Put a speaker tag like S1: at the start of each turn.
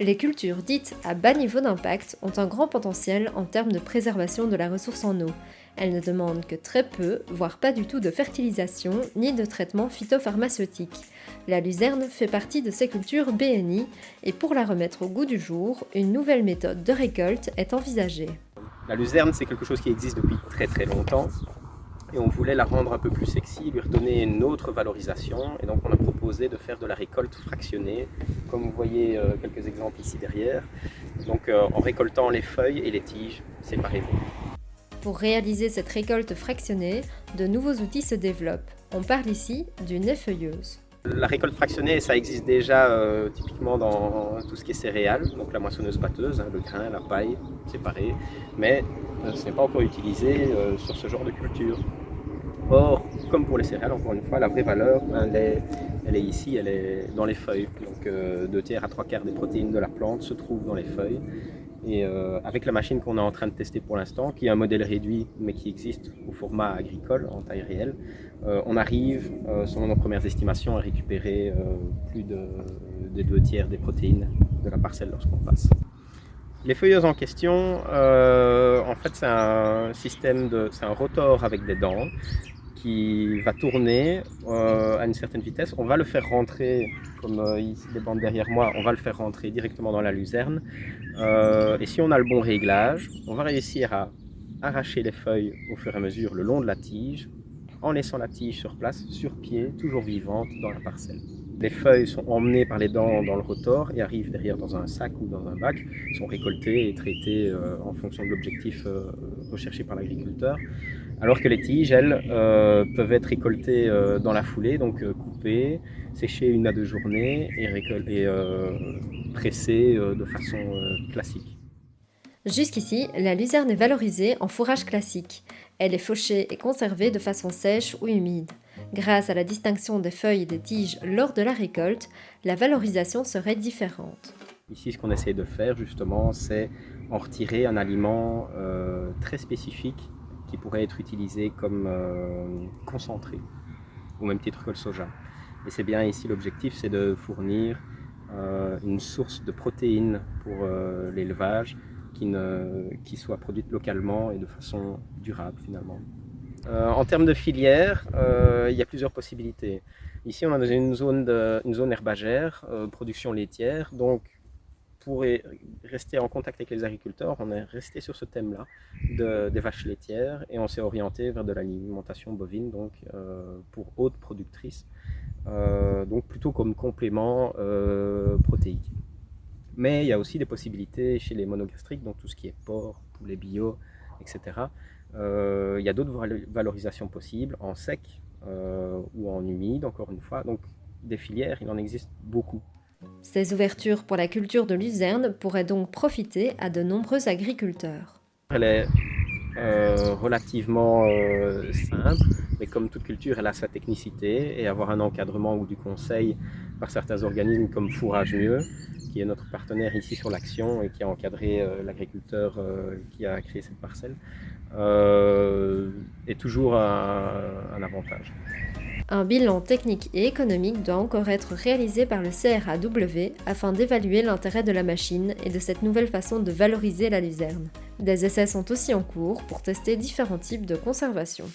S1: Les cultures dites à bas niveau d'impact ont un grand potentiel en termes de préservation de la ressource en eau. Elles ne demandent que très peu, voire pas du tout de fertilisation ni de traitement phytopharmaceutique. La luzerne fait partie de ces cultures BNI et pour la remettre au goût du jour, une nouvelle méthode de récolte est envisagée.
S2: La luzerne, c'est quelque chose qui existe depuis très très longtemps. Et on voulait la rendre un peu plus sexy, lui redonner une autre valorisation. Et donc on a proposé de faire de la récolte fractionnée, comme vous voyez quelques exemples ici derrière. Donc en récoltant les feuilles et les tiges séparément.
S1: Pour réaliser cette récolte fractionnée, de nouveaux outils se développent. On parle ici d'une effeuilleuse.
S2: La récolte fractionnée, ça existe déjà typiquement dans tout ce qui est céréales, donc la moissonneuse batteuse, le grain, la paille séparée, mais ce n'est pas encore utilisé sur ce genre de culture. Or, comme pour les céréales, encore une fois, la vraie valeur, elle est ici, elle est dans les feuilles. Donc 2 tiers à 3 quarts des protéines de la plante se trouvent dans les feuilles. Et avec la machine qu'on est en train de tester pour l'instant, qui est un modèle réduit, mais qui existe au format agricole, en taille réelle, on arrive, selon nos premières estimations, à récupérer plus des 2 tiers des protéines de la parcelle lorsqu'on passe. Les feuilleuses en question, en fait, c'est un rotor avec des dents qui va tourner à une certaine vitesse. On va le faire rentrer, comme ici les bandes derrière moi, on va le faire rentrer directement dans la luzerne. Et si on a le bon réglage, on va réussir à arracher les feuilles au fur et à mesure le long de la tige, en laissant la tige sur place, sur pied, toujours vivante dans la parcelle. Les feuilles sont emmenées par les dents dans le rotor et arrivent derrière dans un sac ou dans un bac, sont récoltées et traitées en fonction de l'objectif recherché par l'agriculteur. Alors que les tiges, elles, peuvent être récoltées dans la foulée, donc coupées, séchées 1 à 2 journées et pressées de façon classique.
S1: Jusqu'ici, la luzerne est valorisée en fourrage classique. Elle est fauchée et conservée de façon sèche ou humide. Grâce à la distinction des feuilles et des tiges lors de la récolte, la valorisation serait différente.
S2: Ici, ce qu'on essaie de faire justement, c'est en retirer un aliment très spécifique qui pourrait être utilisé comme concentré, au même titre que le soja. Et c'est bien ici l'objectif, c'est de fournir une source de protéines pour l'élevage qui soit produite localement et de façon durable finalement. En termes de filière, il y a plusieurs possibilités. Ici, on a une zone herbagère, production laitière, donc pour rester en contact avec les agriculteurs, on est resté sur ce thème-là des vaches laitières et on s'est orienté vers de l'alimentation bovine, donc pour haute productrice, donc plutôt comme complément protéique. Mais il y a aussi des possibilités chez les monogastriques, donc tout ce qui est porc, poulet bio, etc. Il y a d'autres valorisations possibles en sec ou en humide, encore une fois. Donc des filières, il en existe beaucoup.
S1: Ces ouvertures pour la culture de luzerne pourraient donc profiter à de nombreux agriculteurs.
S2: Elle est relativement simple, mais comme toute culture, elle a sa technicité et avoir un encadrement ou du conseil par certains organismes comme Fourrage Mieux, qui est notre partenaire ici sur l'action et qui a encadré l'agriculteur qui a créé cette parcelle, est toujours un avantage.
S1: Un bilan technique et économique doit encore être réalisé par le CRAW afin d'évaluer l'intérêt de la machine et de cette nouvelle façon de valoriser la luzerne. Des essais sont aussi en cours pour tester différents types de conservation.